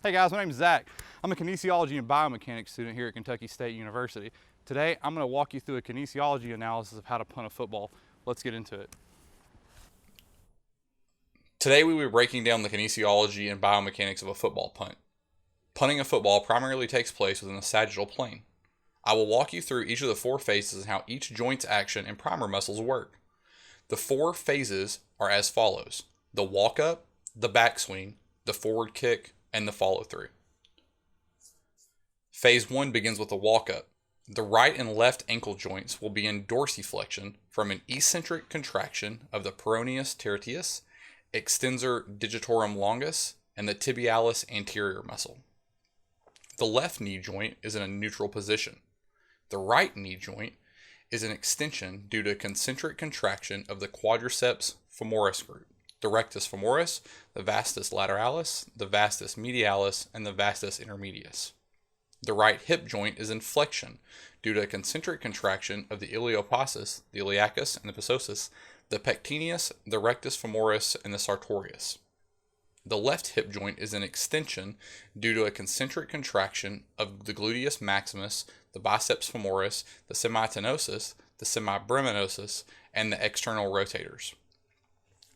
Hey guys, my name is Zach. I'm a kinesiology and biomechanics student here at Kentucky State University. Today, I'm going to walk you through a kinesiology analysis of how to punt a football. Let's get into it. Today we will be breaking down the kinesiology and biomechanics of a football punt. Punting a football primarily takes place within the sagittal plane. I will walk you through each of the four phases and how each joint's action and primer muscles work. The four phases are as follows: the walk-up, the backswing, the forward kick, and the follow-through. Phase 1 begins with the walk-up. The right and left ankle joints will be in dorsiflexion from an eccentric contraction of the peroneus tertius, extensor digitorum longus, and the tibialis anterior muscle. The left knee joint is in a neutral position. The right knee joint is an extension due to a concentric contraction of the quadriceps femoris group, the rectus femoris, the vastus lateralis, the vastus medialis, and the vastus intermedius. The right hip joint is in flexion due to a concentric contraction of the iliopsoas, the iliacus, and the psoas, the pectineus, the rectus femoris, and the sartorius. The left hip joint is in extension due to a concentric contraction of the gluteus maximus, the biceps femoris, the semitenosus, the semibraminosus, and the external rotators.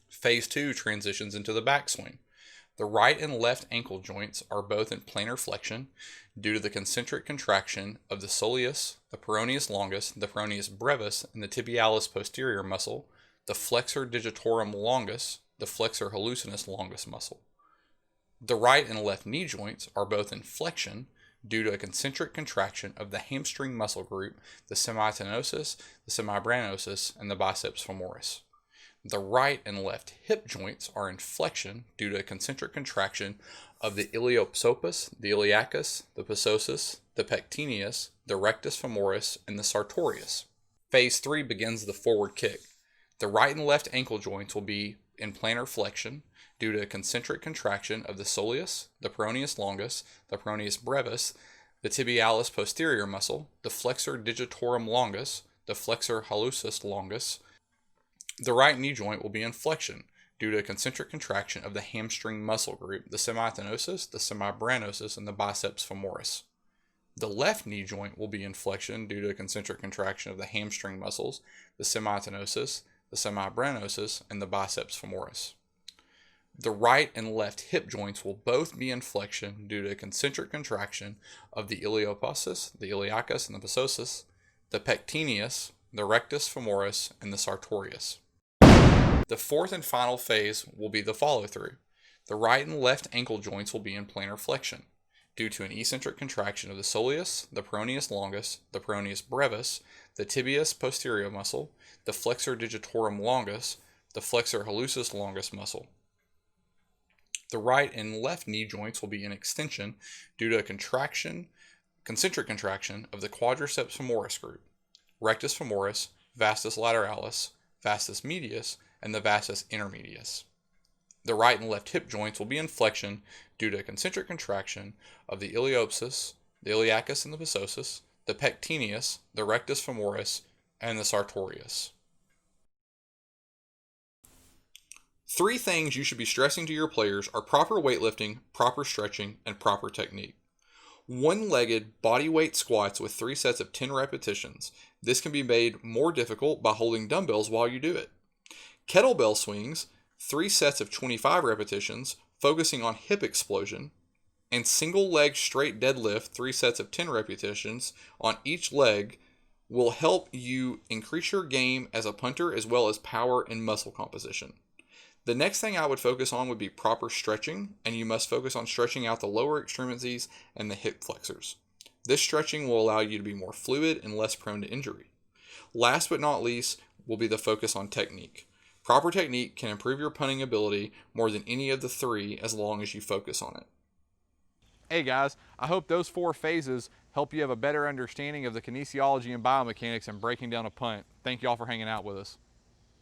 Phase 2 transitions into the backswing. The right and left ankle joints are both in planar flexion due to the concentric contraction of the soleus, the peroneus longus, the peroneus brevis, and the tibialis posterior muscle, the flexor digitorum longus, the flexor hallucinus longus muscle. The right and left knee joints are both in flexion due to a concentric contraction of the hamstring muscle group, the semitenosus, the semibraminosus, and the biceps femoris. The right and left hip joints are in flexion due to a concentric contraction of the iliopsoas, the iliacus, the psoas, the pectineus, the rectus femoris, and the sartorius. Phase 3 begins the forward kick. The right and left ankle joints will be in planar flexion due to a concentric contraction of the soleus, the peroneus longus, the peroneus brevis, the tibialis posterior muscle, the flexor digitorum longus, the flexor hallucis longus. The right knee joint will be in flexion due to a concentric contraction of the hamstring muscle group, the semitenosus, the semibraminosus, and the biceps femoris. The left knee joint will be in flexion due to a concentric contraction of the hamstring muscles, the semitenosus, the semibraminosus, and the biceps femoris. The right and left hip joints will both be in flexion due to a concentric contraction of the iliopsoas, the iliacus, and the psoas, the pectineus, the rectus femoris, and the sartorius. The fourth and final phase will be the follow-through. The right and left ankle joints will be in planar flexion due to an eccentric contraction of the soleus, the peroneus longus, the peroneus brevis, the tibialis posterior muscle, the flexor digitorum longus, the flexor hallucis longus muscle. The right and left knee joints will be in extension due to a concentric contraction of the quadriceps femoris group, rectus femoris, vastus lateralis, vastus medius, and the vastus intermedius. The right and left hip joints will be in flexion due to a concentric contraction of the iliopsoas, the iliacus, and the psoas, the pectineus, the rectus femoris, and the sartorius. 3 things you should be stressing to your players are proper weightlifting, proper stretching, and proper technique. One-legged bodyweight squats with 3 sets of 10 repetitions. This can be made more difficult by holding dumbbells while you do it. Kettlebell swings, 3 sets of 25 repetitions, focusing on hip explosion. And single leg straight deadlift, 3 sets of 10 repetitions on each leg, will help you increase your game as a punter as well as power and muscle composition. The next thing I would focus on would be proper stretching, and you must focus on stretching out the lower extremities and the hip flexors. This stretching will allow you to be more fluid and less prone to injury. Last but not least will be the focus on technique. Proper technique can improve your punting ability more than any of the 3 as long as you focus on it. Hey guys, I hope those 4 phases help you have a better understanding of the kinesiology and biomechanics and breaking down a punt. Thank you all for hanging out with us.